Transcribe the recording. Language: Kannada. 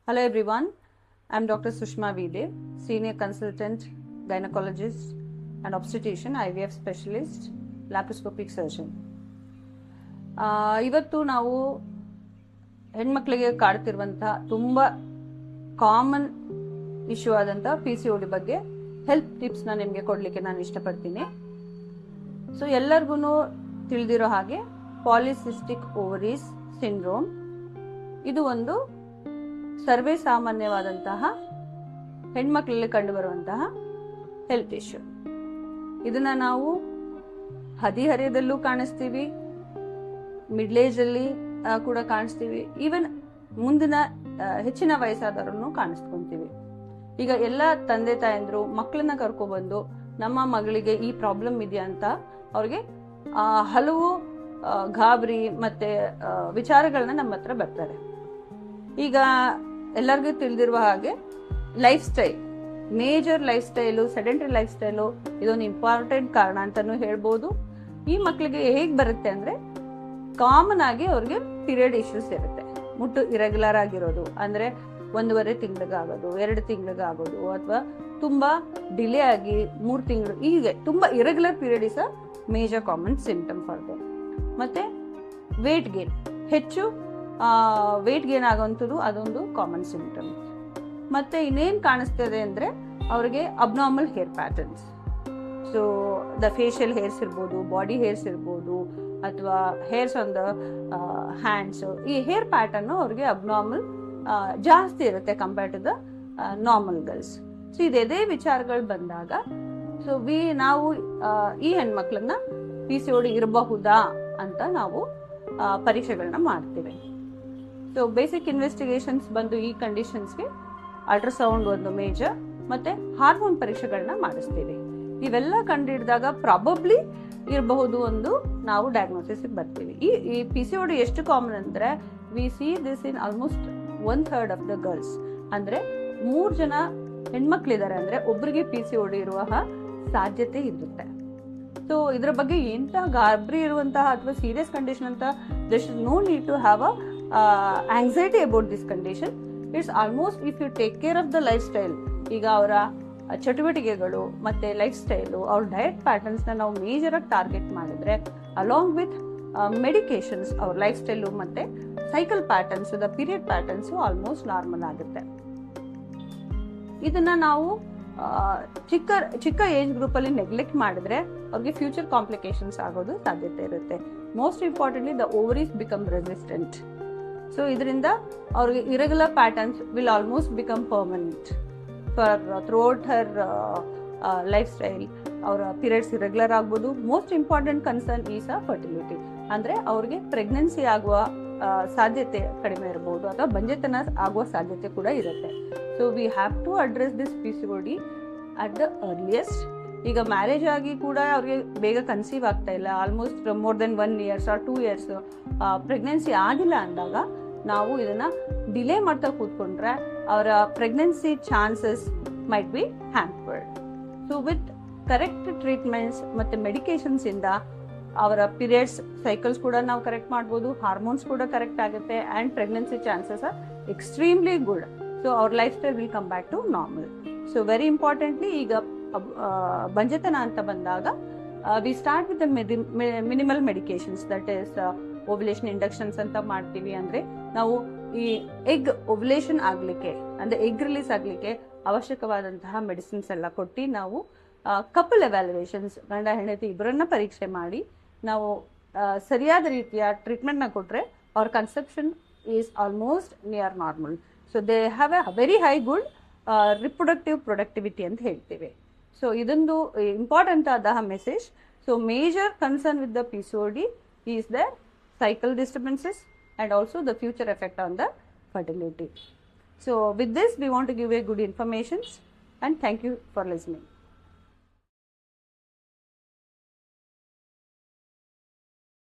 Hello everyone, I am Dr. Sushma Videv, Senior Consultant, Gynecologist and Obstetrician, IVF Specialist, Laparoscopic Surgeon. ಇವತ್ತು ನಾವು ಹೆಣ್ಮಕ್ಳಿಗೆ ಕಾಡ್ತಿರುವಂತಹ ತುಂಬ ಕಾಮನ್ ಇಶ್ಯೂ ಆದಂತಹ PCOD ಬಗ್ಗೆ ಹೆಲ್ತ್ ಟಿಪ್ಸ್ನ ನಿಮಗೆ ಕೊಡಲಿಕ್ಕೆ ನಾನು ಇಷ್ಟಪಡ್ತೀನಿ. ಸೊ ಎಲ್ಲರಿಗೂ ತಿಳಿದಿರೋ ಹಾಗೆ ಪಾಲಿಸಿಸ್ಟಿಕ್ ಓವರೀಸ್ ಸಿಂಡ್ರೋಮ್ ಇದು ಒಂದು ಸರ್ವೇ ಸಾಮಾನ್ಯವಾದಂತಹ ಹೆಣ್ಮಕ್ಳಲ್ಲಿ ಕಂಡುಬರುವಂತಹ ಹೆಲ್ತ್ ಇಶ್ಯೂ. ಇದನ್ನ ನಾವು ಹದಿಹರೆಯದಲ್ಲೂ ಕಾಣಿಸ್ತೀವಿ, ಮಿಡ್ಲ್ ಏಜ್ ಅಲ್ಲಿ ಕೂಡ ಕಾಣಿಸ್ತೀವಿ, ಈವನ್ ಮುಂದಿನ ಹೆಚ್ಚಿನ ವಯಸ್ಸಾದವರನ್ನು ಕಾಣಿಸ್ಕೊಂತೀವಿ. ಈಗ ಎಲ್ಲ ತಂದೆ ತಾಯಂದ್ರು ಮಕ್ಕಳನ್ನ ಕರ್ಕೊಬಂದು ನಮ್ಮ ಮಗಳಿಗೆ ಈ ಪ್ರಾಬ್ಲಮ್ ಇದೆಯಾ ಅಂತ ಅವ್ರಿಗೆ ಹಲವು ಗಾಬರಿ ಮತ್ತೆ ವಿಚಾರಗಳನ್ನ ನಮ್ಮ ಹತ್ರ ಬರ್ತಾರೆ. ಈಗ ಎಲ್ಲರಿಗೂ ತಿಳಿದಿರುವ ಹಾಗೆ life style, major life style, sedentary life style ಇದೊಂದು ಇಂಪಾರ್ಟೆಂಟ್ ಕಾರಣ ಅಂತಾನು ಹೇಳ್ಬೋದು. ಈ ಮಕ್ಕಳಿಗೆ ಹೇಗ್ ಬರುತ್ತೆ ಅಂದ್ರೆ ಕಾಮನ್ ಆಗಿ ಅವ್ರಿಗೆ ಪೀರಿಯಡ್ ಇಶ್ಯೂಸ್ ಇರುತ್ತೆ. ಮುಟ್ಟು ಇರೆಗ್ಯುಲರ್ ಆಗಿರೋದು ಅಂದ್ರೆ 1.5 ತಿಂಗಳಿಗಾಗೋದು, 2 ತಿಂಗಳಿಗಾಗೋದು, ಅಥವಾ ತುಂಬಾ ಡಿಲೇ ಆಗಿ 3 ತಿಂಗಳು, ಹೀಗೆ ತುಂಬಾ irregular period is a major common symptom for them. ಮತ್ತೆ ವೇಟ್ ಗೇನ್, ಹೆಚ್ಚು ವೇಟ್ ಗೇನ್ ಆಗುವಂಥದ್ದು ಅದೊಂದು ಕಾಮನ್ ಸಿಂಪ್ಟಮ್. ಮತ್ತೆ ಇನ್ನೇನು ಕಾಣಿಸ್ತದೆ ಅಂದ್ರೆ ಅವ್ರಿಗೆ abnormal hair patterns. So the facial hairs ಇರ್ಬೋದು, ಬಾಡಿ ಹೇರ್ಸ್ ಇರ್ಬೋದು, ಅಥವಾ ಹೇರ್ಸ್ ಆನ್ ದ ಹ್ಯಾಂಡ್ಸ್, ಈ ಹೇರ್ ಪ್ಯಾಟರ್ನ್ ಅವ್ರಿಗೆ ಅಬ್ನಾರ್ಮಲ್ ಜಾಸ್ತಿ ಇರುತ್ತೆ compare to the normal girls. So ಇದೇ ವಿಚಾರಗಳು ಬಂದಾಗ ಸೊ ನಾವು ಈ ಹೆಣ್ಮಕ್ಳನ್ನ PCOD ಇರಬಹುದಾ ಅಂತ ನಾವು ಪರೀಕ್ಷೆಗಳನ್ನ ಮಾಡ್ತೀವಿ. ಸೊ ಬೇಸಿಕ್ ಇನ್ವೆಸ್ಟಿಗೇಷನ್ಸ್ ಬಂದು ಈ ಕಂಡೀಷನ್ಸ್ಗೆ ಅಲ್ಟ್ರಾಸೌಂಡ್ ಒಂದು ಮೇಜರ್, ಮತ್ತೆ ಹಾರ್ಮೋನ್ ಪರೀಕ್ಷೆಗಳನ್ನ ಮಾಡಿಸ್ತೀವಿ. ಇವೆಲ್ಲ ಕಂಡುಹಿಡಿದಾಗ ಪ್ರಾಬಬ್ಲಿ ಇರಬಹುದು ಒಂದು ನಾವು ಡಯಾಗ್ನೋಸಿಸ್ ಬರ್ತೀವಿ. ಈ PCOD ಎಷ್ಟು ಕಾಮನ್ ಅಂದ್ರೆ we see this in almost 1/3 of the girls. ಅಂದ್ರೆ 3 ಜನ ಹೆಣ್ಮಕ್ಳಿದ್ದಾರೆ ಅಂದ್ರೆ ಒಬ್ಬರಿಗೆ PCOD ಇರುವ ಸಾಧ್ಯತೆ ಇರುತ್ತೆ. ಸೊ ಇದ್ರ ಬಗ್ಗೆ ಎಂತ ಗಾಬರಿ ಇರುವಂತಹ ಅಥವಾ ಸೀರಿಯಸ್ ಕಂಡೀಷನ್ ಅಂತ there should no need to have a anxiety about this condition. It's almost if you take care of the lifestyle, ಈಗ ಅವರ ಚಟುವಟಿಕೆಗಳು ಮತ್ತೆ ಲೈಫ್ ಸ್ಟೈಲು, ಅವ್ರ ಡಯಟ್ ಪ್ಯಾಟರ್ನ್ಸ್ ನ ನಾವು ಮೇಜರ್ ಆಗಿ ಟಾರ್ಗೆಟ್ ಮಾಡಿದ್ರೆ ಅಲಾಂಗ್ ವಿತ್ ಮೆಡಿಕೇಶನ್ಸ್ ಅವ್ರ ಲೈಫ್ ಸ್ಟೈಲು ಮತ್ತೆ cycle patterns, the period patterns almost normal ಆಗುತ್ತೆ. ಇದನ್ನ ನಾವು ಚಿಕ್ಕ ಏಜ್ ಗ್ರೂಪ್ ಅಲ್ಲಿ ನೆಗ್ಲೆಕ್ಟ್ ಮಾಡಿದ್ರೆ ಅವ್ರಿಗೆ ಫ್ಯೂಚರ್ ಕಾಂಪ್ಲಿಕೇಶನ್ಸ್ ಆಗೋದು ಸಾಧ್ಯತೆ ಇರುತ್ತೆ. Most importantly the ovaries become resistant. So ಇದರಿಂದ ಅವ್ರಿಗೆ irregular patterns will almost become permanent for throughout her life style. ಅವರ ಪೀರಿಯಡ್ಸ್ ಇರೆಗ್ಯುಲರ್ ಆಗ್ಬೋದು. Most important concern is a fertility. ಅಂದ್ರೆ ಅವ್ರಿಗೆ ಪ್ರೆಗ್ನೆನ್ಸಿ ಆಗುವ ಸಾಧ್ಯತೆ ಕಡಿಮೆ ಇರಬಹುದು, ಅಥವಾ ಬಂಜೆತನ ಆಗುವ ಸಾಧ್ಯತೆ ಕೂಡ ಇರುತ್ತೆ. So we have to address this PCOD at the earliest. ಈಗ ಮ್ಯಾರೇಜ್ ಆಗಿ ಕೂಡ ಅವ್ರಿಗೆ ಬೇಗ ಕನ್ಸೀವ್ ಆಗ್ತಾ ಇಲ್ಲ, almost more than 1 year or 2 years pregnancy ಆಗಿಲ್ಲ ಅಂದಾಗ ನಾವು ಇದನ್ನ ಡಿಲೇ ಮಾಡ್ತಾ ಕೂತ್ಕೊಂಡ್ರೆ ಅವರ pregnancy chances might be hampered. So with correct treatments ಮತ್ತೆ ಮೆಡಿಕೇಶನ್ಸ್ ಇಂದ ಅವರ ಪೀರಿಯಡ್ಸ್ ಸೈಕಲ್ಸ್ ಕೂಡ ನಾವು ಕರೆಕ್ಟ್ ಮಾಡ್ಬೋದು, ಹಾರ್ಮೋನ್ಸ್ ಕೂಡ ಕರೆಕ್ಟ್ ಆಗುತ್ತೆ, and pregnancy chances are extremely good. So ಅವ್ರ lifestyle will come back to normal. So very importantly ಈಗ ಬಂಜೆತನ ಅಂತ ಬಂದಾಗ we start with minimal medications, that is ovulation inductions ಅಂತ ಮಾಡ್ತೀವಿ. ಅಂದ್ರೆ ನಾವು ಈ ಎಗ್ ಓವ್ಯುಲೇಷನ್ ಆಗ್ಲಿಕ್ಕೆ ಅಂದ್ರೆ ಎಗ್ ರಿಲೀಸ್ ಆಗ್ಲಿಕ್ಕೆ ಅವಶ್ಯಕವಾದಂತಹ ಮೆಡಿಸಿನ್ಸ್ ಎಲ್ಲ ಕೊಟ್ಟು ನಾವು ಕಪಲ್ ಎವ್ಯಾಲ್ಯುಯೇಷನ್ಸ್, ಗಂಡ ಹೆಂಡತಿ ಇಬ್ಬರನ್ನ ಪರೀಕ್ಷೆ ಮಾಡಿ ನಾವು ಸರಿಯಾದ ರೀತಿಯ ಟ್ರೀಟ್ಮೆಂಟ್ ನ ಕೊಟ್ರೆ ಅವ್ರ conception is almost near normal. So they have A very high good reproductive productivity ಅಂತ ಹೇಳ್ತೀವಿ. ಸೊ ಇದೊಂದು ಇಂಪಾರ್ಟೆಂಟ್ ಆದ message. So major concern with the PCOD is the cycle disturbances and also the future effect on the fertility. So with this we want to give a good information, and thank you for listening.